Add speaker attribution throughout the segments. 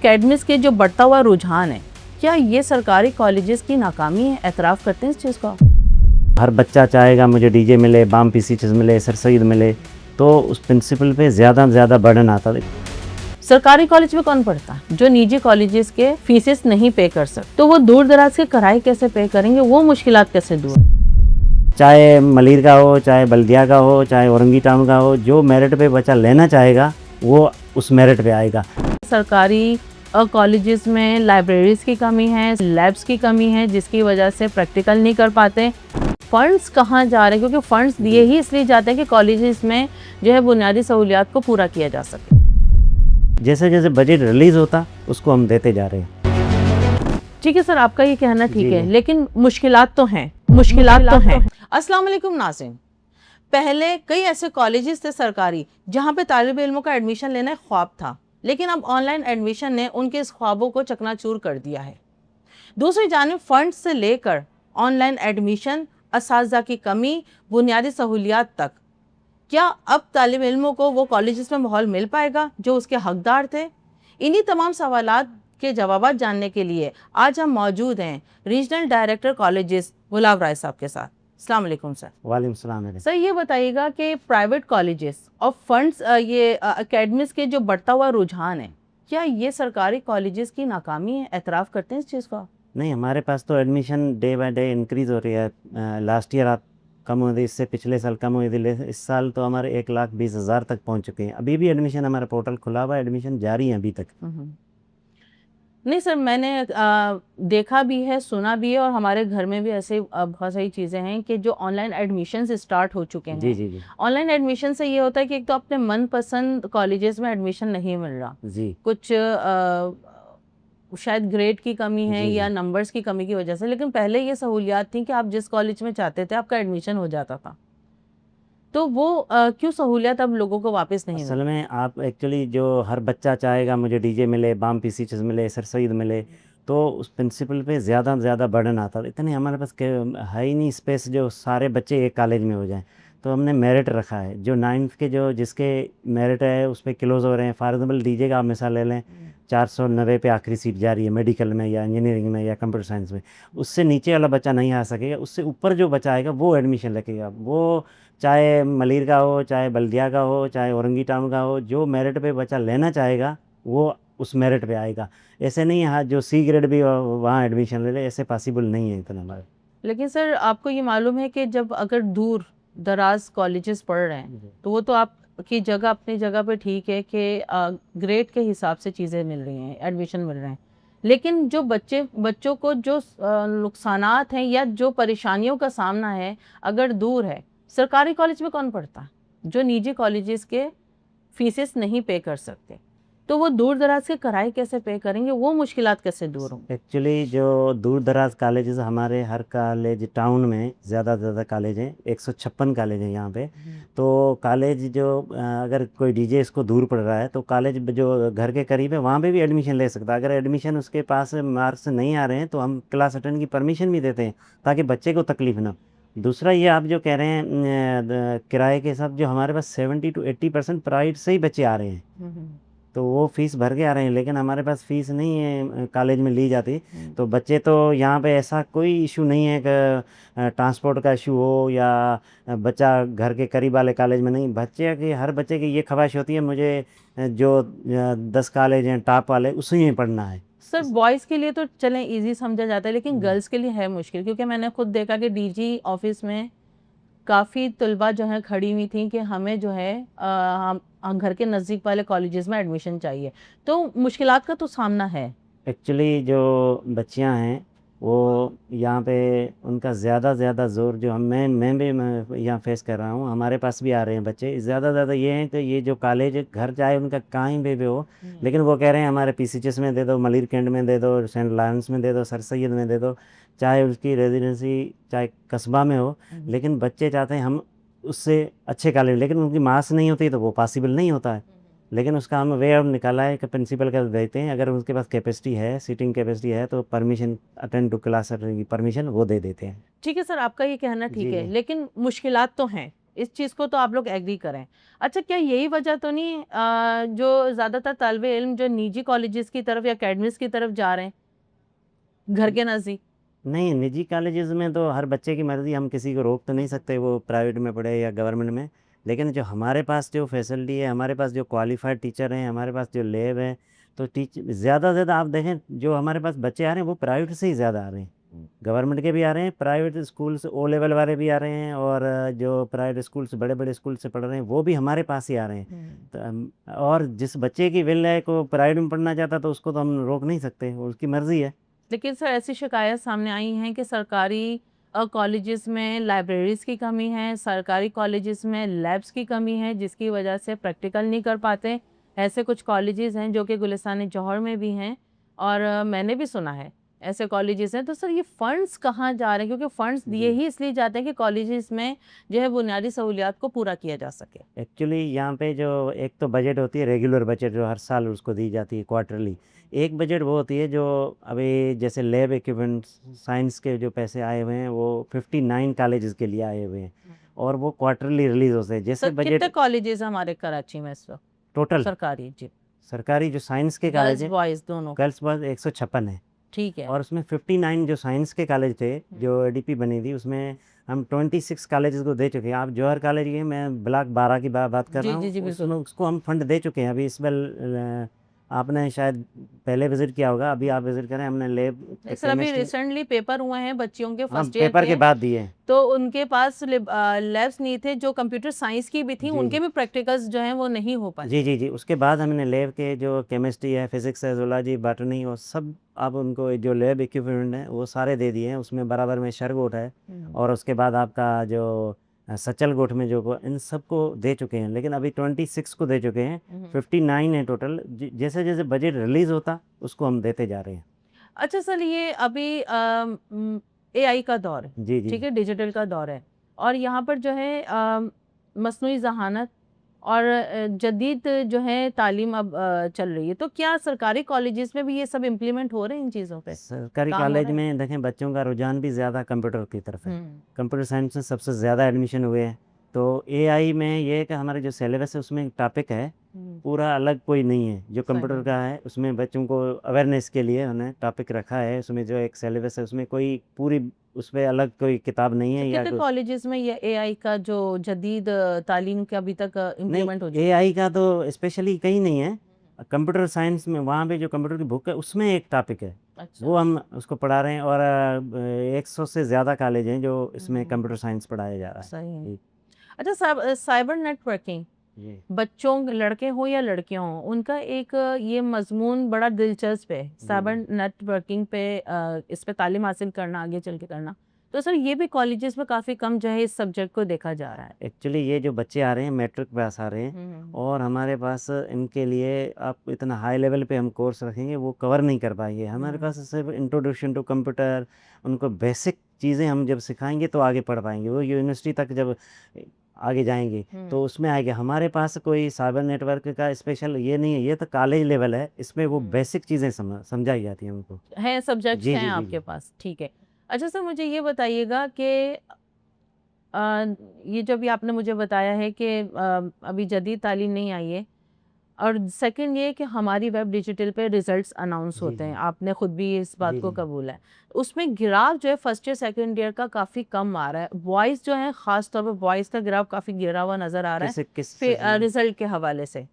Speaker 1: Academics के जो बढ़ता हुआ रुझान है, क्या ये सरकारी कॉलेजेस की नाकामी है? एतराफ़ करते हैं इस चीज़ का?
Speaker 2: हर बच्चा चाहेगा मुझे डीजे मिले, बाम पीसीचेस मिले, सर सैयद मिले, तो उस प्रिंसिपल पे ज़्यादा से ज़्यादा बर्डन आता है।
Speaker 1: सरकारी कॉलेज में कौन पढ़ता है? जो निजी कॉलेजेस के फीसेस नहीं पे कर सकते, तो वो दूर दराज के किराए कैसे पे करेंगे? वो मुश्किलात कैसे दूर?
Speaker 2: चाहे मलिर का हो, चाहे बल्दिया का हो, चाहे औरंगी टाउन का हो, जो मेरिट पे बच्चा लेना चाहेगा वो उस मेरिट पे आएगा।
Speaker 1: सरकारी कॉलेजेस में लाइब्रेरीज की कमी है, लैब्स की कमी है, जिसकी वजह से प्रैक्टिकल नहीं कर पाते। फंड्स कहाँ जा रहे हैं? क्योंकि फंड्स दिए ही इसलिए जाते हैं कि कॉलेजेस में जो है बुनियादी सहूलियात को पूरा किया जा सके।
Speaker 2: जैसे जैसे बजट रिलीज़ होता उसको हम देते जा रहे हैं।
Speaker 1: ठीक है सर, आपका ये कहना ठीक है,
Speaker 2: जी।
Speaker 1: लेकिन मुश्किलात तो हैं, मुश्किलात तो हैं। अस्सलाम वालेकुम नाज़रीन, पहले कई ऐसे कॉलेजेस थे सरकारी जहाँ पे तालिब इल्मों का एडमिशन लेना एक ख्वाब था, लेकिन अब ऑनलाइन एडमिशन ने उनके इस ख्वाबों को चकनाचूर कर दिया है। दूसरी जानिब फंड्स से लेकर ऑनलाइन एडमिशन, असातिज़ा की कमी, बुनियादी सहूलियात तक, क्या अब तालिब इल्मों को वो कॉलेजेस में माहौल मिल पाएगा जो उसके हकदार थे? इन्हीं तमाम सवालात के जवाब जानने के लिए आज हम मौजूद हैं रीजनल डायरेक्टर कॉलेजेस गुलाब राय साहब के साथ। अस्सलाम वालेकुम सर।
Speaker 2: वालेकुम सलाम।
Speaker 1: सर ये बताइएगा कि प्राइवेट कॉलेजेस और फंड्स ये एकेडमिक्स के जो बढ़ता हुआ रुझान है, क्या ये सरकारी कॉलेजेस की नाकामी है? एतराफ़ करते हैं इस चीज़ का?
Speaker 2: नहीं, हमारे पास तो admission day by day increase हो रही है। लास्ट ईयर आप कम हुई थी, इससे पिछले साल कम हुई थी, इस साल तो हमारे 1,20,000 तक पहुंच चुके हैं। अभी भी एडमिशन हमारा पोर्टल खुला हुआ है, एडमिशन जारी है अभी तक।
Speaker 1: नहीं सर, मैंने देखा भी है, सुना भी है, और हमारे घर में भी ऐसे बहुत सारी चीज़ें हैं कि जो ऑनलाइन एडमिशन स्टार्ट हो चुके हैं।
Speaker 2: जी।
Speaker 1: ऑनलाइन एडमिशन से ये होता है कि एक तो अपने मनपसंद कॉलेजेस में एडमिशन नहीं मिल रहा,
Speaker 2: जी
Speaker 1: कुछ शायद ग्रेड की कमी है
Speaker 2: जी
Speaker 1: या नंबर्स की कमी की वजह से, लेकिन पहले ये सहूलियात थी कि आप जिस कॉलेज में चाहते थे आपका एडमिशन हो जाता था। तो वो क्यों सहूलियत अब लोगों को वापस नहीं
Speaker 2: असल में आप एक्चुअली जो हर बच्चा चाहेगा मुझे डीजे मिले, बाम पीसीचेस मिले, सर सैयद मिले, तो उस प्रिंसिपल पे ज़्यादा से ज़्यादा बर्डन आता है। इतने हमारे पास है ही नहीं स्पेस जो सारे बच्चे एक कॉलेज में हो जाएं। तो हमने मेरिट रखा है, जो 9th के जो जिसके मेरिट है उस पर क्लोज हो रहे हैं। फॉर एग्जाम्पल डीजे का आप मिसाल ले लें, 490 पे आखिरी सीट जा रही है मेडिकल में या इंजीनियरिंग में या कंप्यूटर साइंस में। उससे नीचे वाला बच्चा नहीं आ सकेगा, उससे ऊपर जो बच्चा आएगा वो एडमिशन लगेगा। वो चाहे मलिर का हो, चाहे बल्दिया का हो, चाहे औरंगी टाउन का हो, जो मेरिट पे बच्चा लेना चाहेगा वो उस मेरिट पे आएगा। ऐसे नहीं है जो सी ग्रेड भी वहाँ एडमिशन ले ले, ऐसे पॉसिबल नहीं है इतना हमारा।
Speaker 1: लेकिन सर आपको ये मालूम है कि जब अगर दूर दराज कॉलेजेस पढ़ रहे हैं तो वो तो आपकी जगह अपनी जगह पे ठीक है कि ग्रेड के हिसाब से चीज़ें मिल रही हैं, एडमिशन मिल रहे हैं, लेकिन जो बच्चों को जो नुकसानात हैं या जो परेशानियों का सामना है, अगर दूर है, सरकारी कॉलेज में कौन पढ़ता है? जो निजी कॉलेजेस के फीसेस नहीं पे कर सकते, तो वो दूर दराज के किराए कैसे पे करेंगे? वो मुश्किलात कैसे दूर होंगे?
Speaker 2: एक्चुअली जो दूर दराज कॉलेजेस हमारे हर कॉलेज टाउन में ज़्यादा से ज़्यादा कॉलेज हैं, 156 कॉलेज हैं यहाँ पे। तो कॉलेज जो अगर कोई डीजे इसको दूर पड़ रहा है तो कॉलेज जो घर के करीब है वहाँ पे भी एडमिशन ले सकता है। अगर एडमिशन उसके पास मार्क्स नहीं आ रहे हैं तो हम क्लास अटेंड की परमिशन भी देते हैं ताकि बच्चे को तकलीफ ना। दूसरा ये आप जो कह रहे हैं किराए के साथ, जो हमारे पास 70 to 80% प्राइवेट से ही बच्चे आ रहे हैं, तो वो फ़ीस भर के आ रहे हैं, लेकिन हमारे पास फ़ीस नहीं है कॉलेज में ली जाती। तो बच्चे तो यहाँ पे ऐसा कोई इशू नहीं है कि ट्रांसपोर्ट का इशू हो या बच्चा घर के करीब वाले कॉलेज में नहीं। बच्चे की हर बच्चे की ये ख्वाहिश होती है मुझे जो 10 कॉलेज हैं टॉप वाले उसी में पढ़ना है।
Speaker 1: सर बॉयज़ के लिए तो चलें इजी समझा जाता है, लेकिन गर्ल्स के लिए है मुश्किल, क्योंकि मैंने खुद देखा कि डीजी ऑफिस में काफ़ी तलबा जो हैं खड़ी हुई थी कि हमें जो है हम घर के नज़दीक वाले कॉलेजेस में एडमिशन चाहिए, तो मुश्किलात का तो सामना है।
Speaker 2: एक्चुअली जो बच्चियां हैं वो यहाँ पे उनका ज़्यादा से ज़्यादा ज़ोर जो मैं भी यहाँ फेस कर रहा हूँ, हमारे पास भी आ रहे हैं बच्चे। ज़्यादा से ज़्यादा ये है कि ये जो कॉलेज घर चाहे उनका कहीं पे भी हो, लेकिन वो कह रहे हैं हमारे पीसीचेस में दे दो, मलिर कैंट में दे दो, सेंट लॉरेंस में दे दो, सर सैयद में दे दो, चाहे उसकी रेजिडेंसी चाहे कस्बा में हो, लेकिन बच्चे चाहते हैं हम उससे अच्छे कॉलेज, लेकिन उनकी मार्क्स नहीं होती तो वो पॉसिबल नहीं होता है। लेकिन उसका हम वे अब निकाला है कि प्रिंसिपल का देते हैं, अगर उनके पास कैपेसिटी है, सीटिंग कैपेसिटी है, तो परमिशन अटेंड टू क्लास की परमिशन वो दे देते हैं।
Speaker 1: ठीक है सर, आपका ये कहना ठीक
Speaker 2: जी
Speaker 1: है,
Speaker 2: जी
Speaker 1: लेकिन मुश्किलात तो हैं। इस चीज़ को तो आप लोग एग्री करें। अच्छा, क्या यही वजह तो नहीं जो ज़्यादातर तालिबे इल्म जो निजी कॉलेजेस की तरफ या अकेडमीज की तरफ जा रहे हैं घर के नज़दीक?
Speaker 2: नहीं, निजी कॉलेजेस में तो हर बच्चे की मर्ज़ी, हम किसी को रोक तो नहीं सकते वो प्राइवेट में पढ़े या गवर्नमेंट में। लेकिन जो हमारे पास जो फैसिलिटी है, हमारे पास जो क्वालिफ़ाइड टीचर हैं, हमारे पास जो लैब है, तो ज़्यादा से ज़्यादा आप देखें जो हमारे पास बच्चे आ रहे हैं वो प्राइवेट से ही ज़्यादा आ रहे हैं। गवर्नमेंट के भी आ रहे हैं, प्राइवेट स्कूल से ओ लेवल वाले भी आ रहे हैं, और जो प्राइवेट स्कूल से बड़े-बड़े स्कूल से पढ़ रहे हैं वो भी हमारे पास ही आ रहे हैं। तो और जिस बच्चे की विल है को प्राइवेट में पढ़ना चाहता है तो उसको तो हम रोक नहीं सकते, वो उसकी मर्ज़ी है।
Speaker 1: लेकिन सर ऐसी शिकायत सामने आई हैं कि सरकारी कॉलेजेस में लाइब्रेरीज़ की कमी है, सरकारी कॉलेजेस में लैब्स की कमी है, जिसकी वजह से प्रैक्टिकल नहीं कर पाते। ऐसे कुछ कॉलेजेस हैं जो कि गुलिस्तान जौहर में भी हैं, और मैंने भी सुना है ऐसे कॉलेजेस हैं। तो सर ये फ़ंड्स कहाँ जा रहे हैं? क्योंकि फ़ंड्स दिए
Speaker 2: जी।
Speaker 1: ही इसलिए जाते हैं कि कॉलेजेस में जो है बुनियादी सहूलियात को पूरा किया जा सके।
Speaker 2: एक्चुअली यहाँ पे जो एक तो बजट होती है रेगुलर बजट जो हर साल उसको दी जाती है क्वार्टरली। एक बजट वो होती है जो अभी जैसे लैब इक्विपमेंट्स साइंस के जो पैसे आए हुए हैं वो 59 कॉलेजेस के लिए आए हुए हैं, और वो क्वार्टरली रिलीज़ होते हैं। जैसे
Speaker 1: सर कितने
Speaker 2: बजट
Speaker 1: कॉलेजेस हैं हमारे कराची में इस वक्त
Speaker 2: टोटल
Speaker 1: सरकारी? जी,
Speaker 2: सरकारी जो साइंस के
Speaker 1: गर्ल्स
Speaker 2: कॉलेज हैं,
Speaker 1: बॉयज़ दोनों?
Speaker 2: गर्ल्स बॉयज़ 156 है,
Speaker 1: ठीक है।
Speaker 2: और उसमें 59 जो साइंस के कॉलेज थे, जो एडीपी बनी थी, उसमें हम 26 कॉलेजेस को दे चुके हैं। आप जौहर कॉलेज की, मैं ब्लॉक 12 की बात कर
Speaker 1: जी
Speaker 2: रहा
Speaker 1: जी
Speaker 2: हूँ,
Speaker 1: जी बिल्कुल।
Speaker 2: उसमें उसको हम फंड दे चुके हैं। अभी इस बार आपने शायद पहले विज़िट किया होगा, अभी आप विज़िट करें, हमने लैब
Speaker 1: सर अभी
Speaker 2: केमिस्ट्री,
Speaker 1: रिसेंटली पेपर हुए हैं बच्चियों के
Speaker 2: हम
Speaker 1: फर्स्ट ईयर
Speaker 2: पेपर के
Speaker 1: के,
Speaker 2: बाद दिए हैं।
Speaker 1: तो उनके पास लैब्स नहीं थे, जो कंप्यूटर साइंस की भी थी
Speaker 2: जी,
Speaker 1: उनके
Speaker 2: जी।
Speaker 1: भी प्रैक्टिकल्स जो हैं वो नहीं हो पाए।
Speaker 2: जी, जी, जी। उसके बाद हमने लैब के जो केमिस्ट्री है, फिज़िक्स है, ज़ूलॉजी, बॉटनी, वो सब अब उनको जो लैब इक्विपमेंट है वो सारे दे दिए हैं। उसमें बराबर में शरगोट है, और उसके बाद आपका जो सचल गोठ में जो इन सबको दे चुके हैं। लेकिन अभी 26 को दे चुके हैं, 59 है टोटल। जैसे-जैसे बजट रिलीज़ होता उसको हम देते जा रहे हैं।
Speaker 1: अच्छा सर, ये अभी एआई का दौर है,
Speaker 2: जी, जी।
Speaker 1: ठीक है, डिजिटल का दौर है, और यहाँ पर जो है मसनूई ज़हानत और जदीद जो है तालीम अब चल रही है, तो क्या सरकारी कॉलेजेस में भी ये सब इम्प्लीमेंट हो रहे हैं इन चीज़ों पे?
Speaker 2: सरकारी
Speaker 1: काम हो
Speaker 2: कॉलेज
Speaker 1: रहा है?
Speaker 2: में देखें बच्चों का रुझान भी ज़्यादा कंप्यूटर की तरफ है।
Speaker 1: हुँ।
Speaker 2: कंप्यूटर साइंस में सबसे ज़्यादा एडमिशन हुए हैं। तो एआई में ये है कि हमारे जो सिलेबस है उसमें एक टॉपिक है,
Speaker 1: हुँ,
Speaker 2: पूरा अलग कोई नहीं है। जो
Speaker 1: सही
Speaker 2: कंप्यूटर
Speaker 1: है।
Speaker 2: का है उसमें बच्चों को अवेयरनेस के लिए उन्हें टॉपिक रखा है। उसमें जो एक सिलेबस है उसमें कोई पूरी उसमें अलग कोई किताब नहीं
Speaker 1: तो
Speaker 2: है या
Speaker 1: कितने कॉलेजेस में ये एआई का जो जदीद तालीम के अभी तक
Speaker 2: नहीं,
Speaker 1: इम्प्लीमेंट हो चुका है?
Speaker 2: एआई का तो स्पेशली कहीं नहीं है। कंप्यूटर साइंस में वहाँ पे जो कंप्यूटर की बुक है उसमें एक टॉपिक है।
Speaker 1: अच्छा।
Speaker 2: वो हम उसको पढ़ा रहे हैं, और 100 से ज़्यादा कॉलेज हैं जो इसमें
Speaker 1: हम्म,
Speaker 2: कंप्यूटर साइंस पढ़ाया जा रहा है।
Speaker 1: सही है।
Speaker 2: जी,
Speaker 1: अच्छा, साइबर नेटवर्किंग,
Speaker 2: जी,
Speaker 1: बच्चों लड़के हो या लड़कियां हो, उनका एक ये मजमून बड़ा दिलचस्प है,
Speaker 2: जी,
Speaker 1: साइबर
Speaker 2: जी।
Speaker 1: नेटवर्किंग पे इस पे तालीम हासिल करना, आगे चल के करना। तो सर ये भी कॉलेजेस में काफ़ी कम जो है इस सब्जेक्ट को देखा जा रहा है।
Speaker 2: एक्चुअली ये जो बच्चे आ रहे हैं मैट्रिक पास आ रहे हैं,
Speaker 1: हम्म।
Speaker 2: और हमारे पास इनके लिए आप इतना हाई लेवल पे हम कोर्स रखेंगे वो कवर नहीं कर पाएंगे। हमारे
Speaker 1: हम्म।
Speaker 2: पास सिर्फ इंट्रोडक्शन टू कंप्यूटर, उनको बेसिक चीज़ें हम जब सिखाएंगे तो आगे पढ़ पाएंगे। वो यूनिवर्सिटी तक जब आगे जाएंगे तो उसमें आएंगे। हमारे पास कोई साइबर नेटवर्क का स्पेशल ये नहीं है, ये तो कॉलेज लेवल है, इसमें वो बेसिक चीज़ें समझाई जाती हैं उनको।
Speaker 1: है, सब्जेक्ट्स
Speaker 2: जी,
Speaker 1: हैं
Speaker 2: जी, जी,
Speaker 1: आपके
Speaker 2: जी।
Speaker 1: पास, ठीक है। अच्छा सर, मुझे ये बताइएगा कि ये जो भी आपने मुझे बताया है कि अभी जदीद तालीम नहीं आई है, और सेकंड ये कि हमारी वेब डिजिटल पे रिजल्ट्स अनाउंस
Speaker 2: जी,
Speaker 1: होते हैं,
Speaker 2: जी।
Speaker 1: आपने खुद भी इस बात
Speaker 2: जी,
Speaker 1: को
Speaker 2: जी।
Speaker 1: कबूला है। उसमें ग्राफ जो है फर्स्ट ईयर सेकंड ईयर का काफ़ी कम आ रहा है, बॉयज़ जो है ख़ास तौर पे बॉयज़ का ग्राफ काफ़ी गिरा हुआ नज़र आ रहा है,
Speaker 2: किस सेशन में?
Speaker 1: रिजल्ट के हवाले से।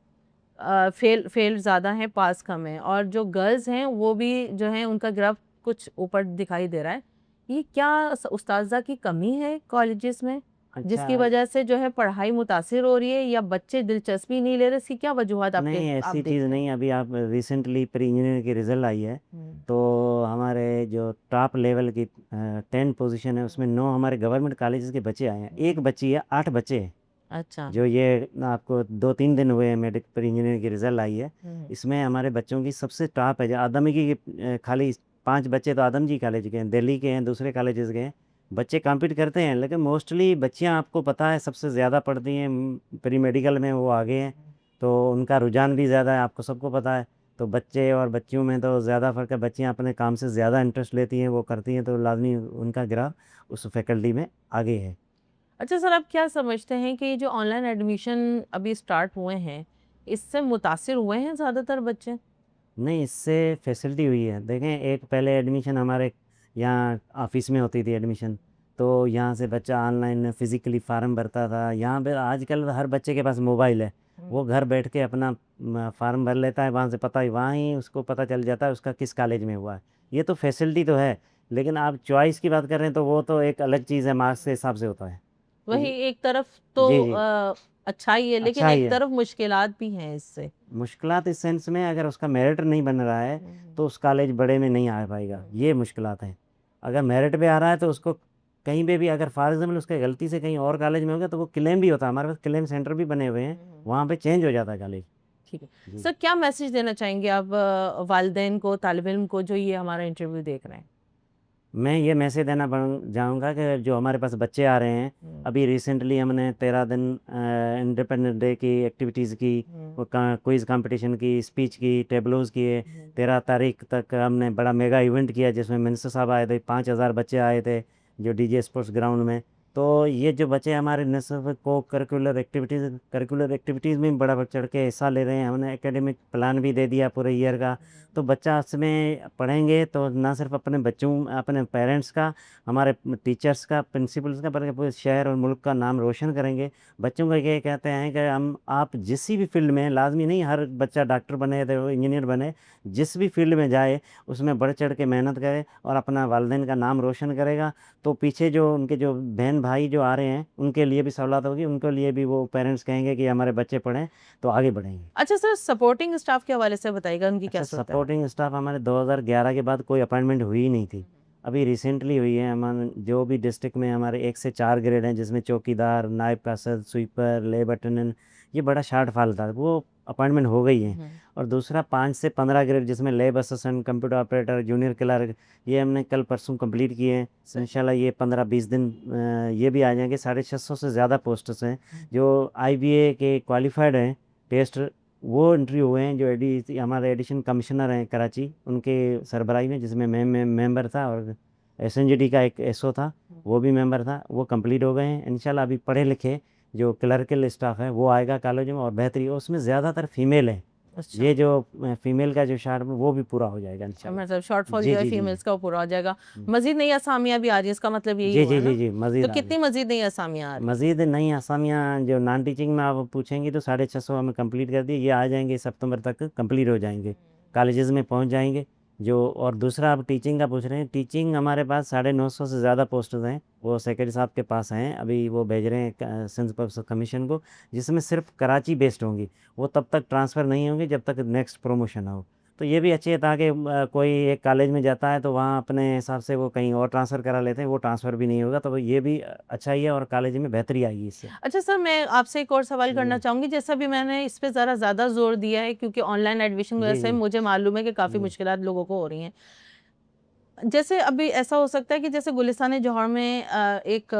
Speaker 1: फेल ज़्यादा है, पास कम है, और जो गर्ल्स हैं वो भी जो है उनका ग्राफ कुछ ऊपर दिखाई दे रहा है। ये क्या उस्ताज़ा की कमी है कॉलेजेस में,
Speaker 2: अच्छा।
Speaker 1: जिसकी वजह से जो है पढ़ाई मुतासिर हो रही है, या बच्चे दिलचस्पी नहीं ले रहे? इसकी क्या वजूहत आपके
Speaker 2: नहीं,
Speaker 1: आप
Speaker 2: ऐसी चीज़
Speaker 1: देखते हैं?
Speaker 2: नहीं। अभी आप रिसेंटली प्री इंजीनियर की रिज़ल्ट आई है,
Speaker 1: हम्म।
Speaker 2: तो हमारे जो टॉप लेवल की 10 पोजीशन है उसमें 9 हमारे गवर्नमेंट कॉलेजेस के बच्चे आए हैं। एक बच्ची है, 8 बच्चे हैं।
Speaker 1: अच्छा।
Speaker 2: जो ये आपको 2-3 दिन हुए हैं मेडिक प्री इंजीनियर की रिज़ल्ट आई है।
Speaker 1: हम्म।
Speaker 2: इसमें हमारे बच्चों की सबसे टॉप है। जो आदम की खाली 5 बच्चे तो आदम जी कॉलेज के हैं, दिल्ली के हैं, दूसरे कॉलेजेस के हैं। बच्चे कॉम्पीट करते हैं, लेकिन मोस्टली बच्चियाँ आपको पता है सबसे ज़्यादा पढ़ती हैं। प्री मेडिकल में वो आगे हैं, तो उनका रुझान भी ज़्यादा है, आपको सबको पता है। तो बच्चे और बच्चियों में तो ज़्यादा फ़र्क है। बच्चियाँ अपने काम से ज़्यादा इंटरेस्ट लेती हैं, वो करती हैं, तो लाज़मी उनका ग्राफ उस फैकल्टी में आगे है।
Speaker 1: अच्छा सर, आप क्या समझते हैं कि ये जो ऑनलाइन एडमिशन अभी स्टार्ट हुए हैं, इससे मुतासिर हुए हैं ज़्यादातर बच्चे?
Speaker 2: नहीं, इससे फैसिलिटी हुई है। देखें, एक पहले एडमिशन हमारे यहाँ ऑफिस में होती थी एडमिशन, तो यहाँ से बच्चा ऑनलाइन फिज़िकली फार्म भरता था। यहाँ पे आजकल हर बच्चे के पास मोबाइल है, वो घर बैठ के अपना फार्म भर लेता है, वहाँ से पता ही वहाँ ही उसको पता चल जाता है उसका किस कॉलेज में हुआ है। ये तो फैसिलिटी तो है, लेकिन आप चॉइस की बात कर रहे हैं तो वो तो एक अलग चीज़ है, मार्क्स के हिसाब से होता है। तो
Speaker 1: वही
Speaker 2: ये-
Speaker 1: एक तरफ तो
Speaker 2: जी जी,
Speaker 1: अच्छा ही है, लेकिन
Speaker 2: अच्छा ही
Speaker 1: एक
Speaker 2: है।
Speaker 1: तरफ मुश्किलात भी हैं इससे।
Speaker 2: मुश्किलात इस सेंस में, अगर उसका मेरिट नहीं बन रहा है तो उस कॉलेज बड़े में नहीं आ पाएगा, ये मुश्किलात हैं। अगर मेरिट पे आ रहा है तो उसको कहीं पे भी, अगर फॉर एग्जाम्पल उसका गलती से कहीं और कॉलेज में हो गया तो वो क्लेम भी होता है, हमारे पास क्लेम सेंटर भी बने हुए हैं, वहाँ पे चेंज हो जाता है कॉलेज।
Speaker 1: ठीक है
Speaker 2: जी।
Speaker 1: सर, क्या मैसेज देना चाहेंगे आप वालिदैन को, तालिब इल्म को जो ये हमारा इंटरव्यू देख रहे हैं?
Speaker 2: मैं ये मैसेज देना चाहूँगा कि जो हमारे पास बच्चे आ रहे हैं, अभी रिसेंटली हमने 13 दिन इंडिपेंडेंस डे की एक्टिविटीज़ की, वो क्विज़ कंपटीशन की, स्पीच की, टेबलोज़ किए। 13 तारीख तक हमने बड़ा मेगा इवेंट किया जिसमें मिनिस्टर साहब आए थे, 5,000 बच्चे आए थे जो डीजे स्पोर्ट्स ग्राउंड में। तो ये जो बच्चे हमारे न सिर्फ को करिकुलर एक्टिविटीज़ में बड़ा बढ़ चढ़ के हिस्सा ले रहे हैं, हमने एकेडमिक प्लान भी दे दिया पूरे ईयर का। तो बच्चा उसमें पढ़ेंगे तो ना सिर्फ अपने बच्चों, अपने पेरेंट्स का, हमारे टीचर्स का, प्रिंसिपल्स का, बल्कि पूरे शहर और मुल्क का नाम रोशन करेंगे। बच्चों को ये कहते हैं कि हम, आप जिस भी फील्ड में, लाजमी नहीं हर बच्चा डॉक्टर बने तो इंजीनियर बने, जिस भी फील्ड में जाए उसमें बढ़ चढ़ के मेहनत करे और अपना वालिदैन का नाम रोशन करेगा, तो पीछे जो उनके जो बहन भाई जो आ रहे हैं उनके लिए भी सहूलत होगी, उनके लिए भी वो पेरेंट्स कहेंगे कि हमारे बच्चे पढ़ें तो आगे बढ़ेंगे।
Speaker 1: अच्छा सर, सपोर्टिंग स्टाफ के हवाले से बताइएगा, उनकी क्या
Speaker 2: अच्छा,
Speaker 1: सूरत है?
Speaker 2: सपोर्टिंग स्टाफ हमारे 2011 के बाद कोई अपॉइंटमेंट हुई ही नहीं थी, अभी रिसेंटली हुई है। हमारे जो भी डिस्ट्रिक्ट में हमारे 1 से 4 ग्रेड हैं, जिसमें चौकीदार, नायब कासद, स्वीपर, लेब अटेंडेंट, ये बड़ा शार्ट फॉल था, वो अपॉइंटमेंट हो गई है। और दूसरा 5 से 15 ग्रेड जिसमें लेब assistant, computer operator, junior clerk, ये हमने कल परसों कंप्लीट किए हैं। इंशाल्लाह ये 15-20 दिन ये भी आ जाएंगे। 650 से ज़्यादा पोस्ट्स हैं जो IBA के क्वालिफाइड हैं टेस्ट, वो इंटरव्यू हुए हैं। जो हमारे एडिशन कमिश्नर हैं कराची, उनके सरबराही में, जिसमें मैं मेंबर था और SNGD का एक SO था, वो भी मेंबर था, वो कंप्लीट हो गए हैं। इंशाल्लाह अभी पढ़े लिखे जो क्लर्कल स्टाफ है वो आएगा कॉलेज में, और बेहतरी उसमें ज़्यादातर फीमेल है।
Speaker 1: अच्छा,
Speaker 2: ये जो फीमेल का जो शार्ट वो भी पूरा हो जाएगा इंशाल्लाह।
Speaker 1: मतलब शॉर्टफॉल
Speaker 2: जी
Speaker 1: जो है
Speaker 2: जी जी
Speaker 1: फीमेल्स का वो पूरा हो जाएगा।
Speaker 2: जी
Speaker 1: मजीद नई असामियाँ भी आ रही है, इसका मतलब यही
Speaker 2: जी
Speaker 1: हुआ
Speaker 2: जी
Speaker 1: ना?
Speaker 2: जी जी,
Speaker 1: तो
Speaker 2: मज़ीद आ
Speaker 1: कितनी
Speaker 2: रही।
Speaker 1: मजीद नई असामियाँ आ रही हैं?
Speaker 2: मज़ीद नई असामियाँ जो नॉन टीचिंग में आप पूछेंगी तो 650 हमें कंप्लीट कर दिए, ये आ जाएंगे सितंबर तक कंप्लीट हो जाएंगे, कॉलेजेस में पहुंच जाएंगे जो। और दूसरा आप टीचिंग का पूछ रहे हैं, टीचिंग हमारे पास 950 से ज़्यादा पोस्ट हैं, वो सेक्रेटरी साहब के पास हैं, अभी वो भेज रहे हैं सिंध पब्लिक कमीशन को, जिसमें सिर्फ कराची बेस्ड होंगी, वो तब तक ट्रांसफ़र नहीं होंगे जब तक नेक्स्ट प्रमोशन हो। तो ये भी अच्छी है, ताकि कोई एक कॉलेज में जाता है तो वहाँ अपने हिसाब से वो कहीं और ट्रांसफ़र करा लेते हैं, वो ट्रांसफ़र भी नहीं होगा, तो ये भी अच्छा ही है और कॉलेज में बेहतरी आएगी इससे।
Speaker 1: अच्छा सर, मैं आपसे एक और सवाल करना
Speaker 2: जी
Speaker 1: चाहूँगी। जैसा भी मैंने इस पे ज़्यादा ज़ोर दिया है, क्योंकि ऑनलाइन एडमिशन की वजह
Speaker 2: जी
Speaker 1: से
Speaker 2: जी
Speaker 1: मुझे मालूम है कि काफ़ी
Speaker 2: जी
Speaker 1: मुश्किलात लोगों को हो रही हैं। जैसे अभी ऐसा हो सकता है कि जैसे गुलिस्तान जौहर में एक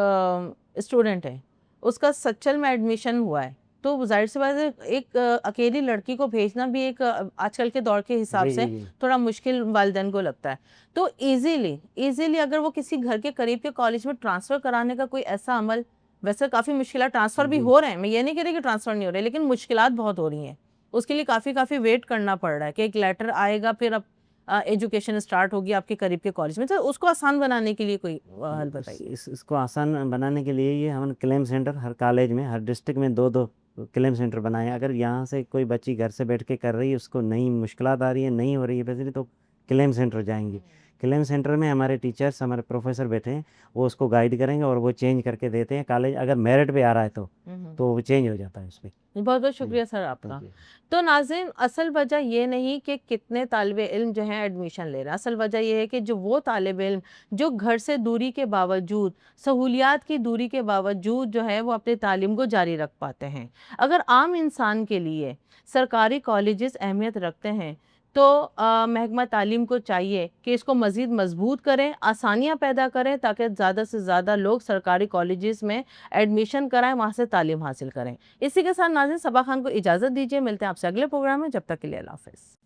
Speaker 1: स्टूडेंट है, उसका सच्चल में एडमिशन हुआ है, तो जाहिर सी बात है एक अकेली लड़की को भेजना भी एक आजकल के दौर के हिसाब
Speaker 2: जी
Speaker 1: से
Speaker 2: जी जी
Speaker 1: थोड़ा मुश्किल वालिदैन को लगता है। तो इजीली अगर वो किसी घर के करीब के कॉलेज में ट्रांसफ़र कराने का कोई ऐसा अमल, वैसे काफ़ी मुश्किलात ट्रांसफ़र भी
Speaker 2: जी
Speaker 1: हो रहे हैं, मैं ये नहीं कह रही कि ट्रांसफ़र नहीं हो रहे, लेकिन मुश्किलात बहुत हो रही हैं। उसके लिए काफ़ी वेट करना पड़ रहा है कि एक लेटर आएगा, फिर अब एजुकेशन स्टार्ट होगी आपके करीब के कॉलेज में। तो उसको आसान बनाने के लिए कोई हल बताइए।
Speaker 2: इसको आसान बनाने के लिए ये हम क्लेम सेंटर हर कॉलेज में, हर डिस्ट्रिक्ट में 2-2 क्लेम सेंटर बनाए हैं। अगर यहाँ से कोई बच्ची घर से बैठ के कर रही है, उसको नई मुश्किलात आ रही है, नहीं हो रही है फैसिलिटी, तो क्लेम सेंटर जाएंगी। क्लेम सेंटर में हमारे टीचर्स, हमारे प्रोफेसर बैठे हैं, वो उसको गाइड करेंगे और वो चेंज करके देते हैं कॉलेज, अगर मेरिट पे आ रहा है तो वो चेंज हो जाता है उस पर।
Speaker 1: बहुत बहुत शुक्रिया सर आपका।
Speaker 2: थैंक
Speaker 1: तो नाज़रीन, असल वजह ये नहीं कि कितने तालिबे इल्म जो हैं एडमिशन ले रहे हैं, असल वजह ये है कि जो वो तालिबे इल्म जो घर से दूरी के बावजूद, सहूलियात की दूरी के बावजूद जो है वो अपनी तालीम को जारी रख पाते हैं। अगर आम इंसान के लिए सरकारी कॉलेजेस अहमियत रखते हैं, तो महकमा तालीम को चाहिए कि इसको मज़ीद मजबूत करें, आसानियाँ पैदा करें, ताकि ज़्यादा से ज़्यादा लोग सरकारी कॉलेजेस में एडमिशन कराएं, वहाँ से तालीम हासिल करें। इसी के साथ नाज़रीन, सबा खान को इजाज़त दीजिए, मिलते हैं आपसे अगले प्रोग्राम में, जब तक के लिए अल्लाह हाफ़िज़।